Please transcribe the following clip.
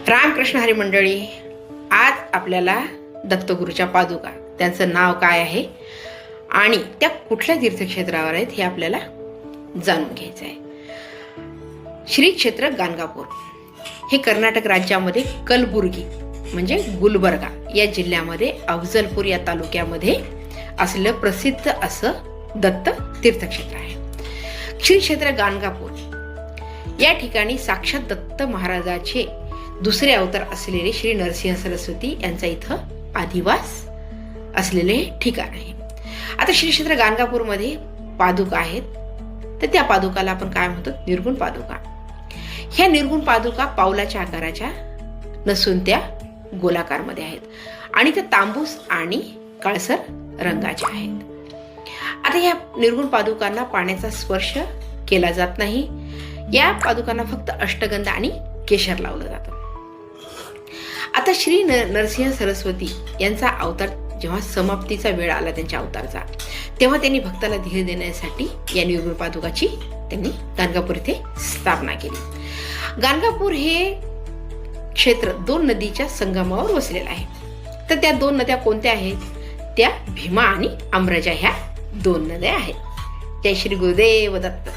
रामकृष्ण हरी मंडळी, आज आपल्याला दत्तगुरूच्या पादुका, त्यांचं नाव काय आहे आणि त्या कुठल्या तीर्थक्षेत्रावर आहेत हे आपल्याला जाणून घ्यायचं आहे. श्री क्षेत्र गाणगापूर हे कर्नाटक राज्यामध्ये कलबुर्गी म्हणजे गुलबर्गा या जिल्ह्यामध्ये अफजलपूर या तालुक्यामध्ये असलेलं प्रसिद्ध असं दत्त तीर्थक्षेत्र आहे. श्री क्षेत्र गाणगापूर या ठिकाणी साक्षात दत्त महाराजाचे दुसरे अवतार असलेले श्री नरसिंह सरस्वती यांचा इथं अधिवास असलेले ठिकाण आहे. आता श्री क्षेत्र गाणगापूरमध्ये पादुका आहेत, तर त्या पादुकाला आपण काय म्हणतो, निर्गुण पादुका. ह्या निर्गुण पादुका पावलाच्या आकाराच्या नसून त्या गोलाकारमध्ये आहेत आणि त्या तांबूस आणि काळसर रंगाच्या आहेत. आता या निर्गुण पादुकांना पाण्याचा स्पर्श केला जात नाही. या पादुकांना फक्त अष्टगंध आणि केशर लावलं जातं. आता श्री नरसिंह सरस्वती यांचा अवतार जेव्हा समाप्तीचा वेळ आला त्यांच्या अवतारचा, तेव्हा त्यांनी भक्ताला धीर देण्यासाठी या निर्गुण पादुकाची त्यांनी गाणगापूर येथे स्थापना केली. गाणगापूर हे क्षेत्र दोन नदीच्या संगमावर वसलेलं आहे. तर त्या दोन नद्या कोणत्या आहेत? त्या भीमा आणि अमराजा ह्या दोन नद्या आहेत. जय श्री गुरुदेव दत्त.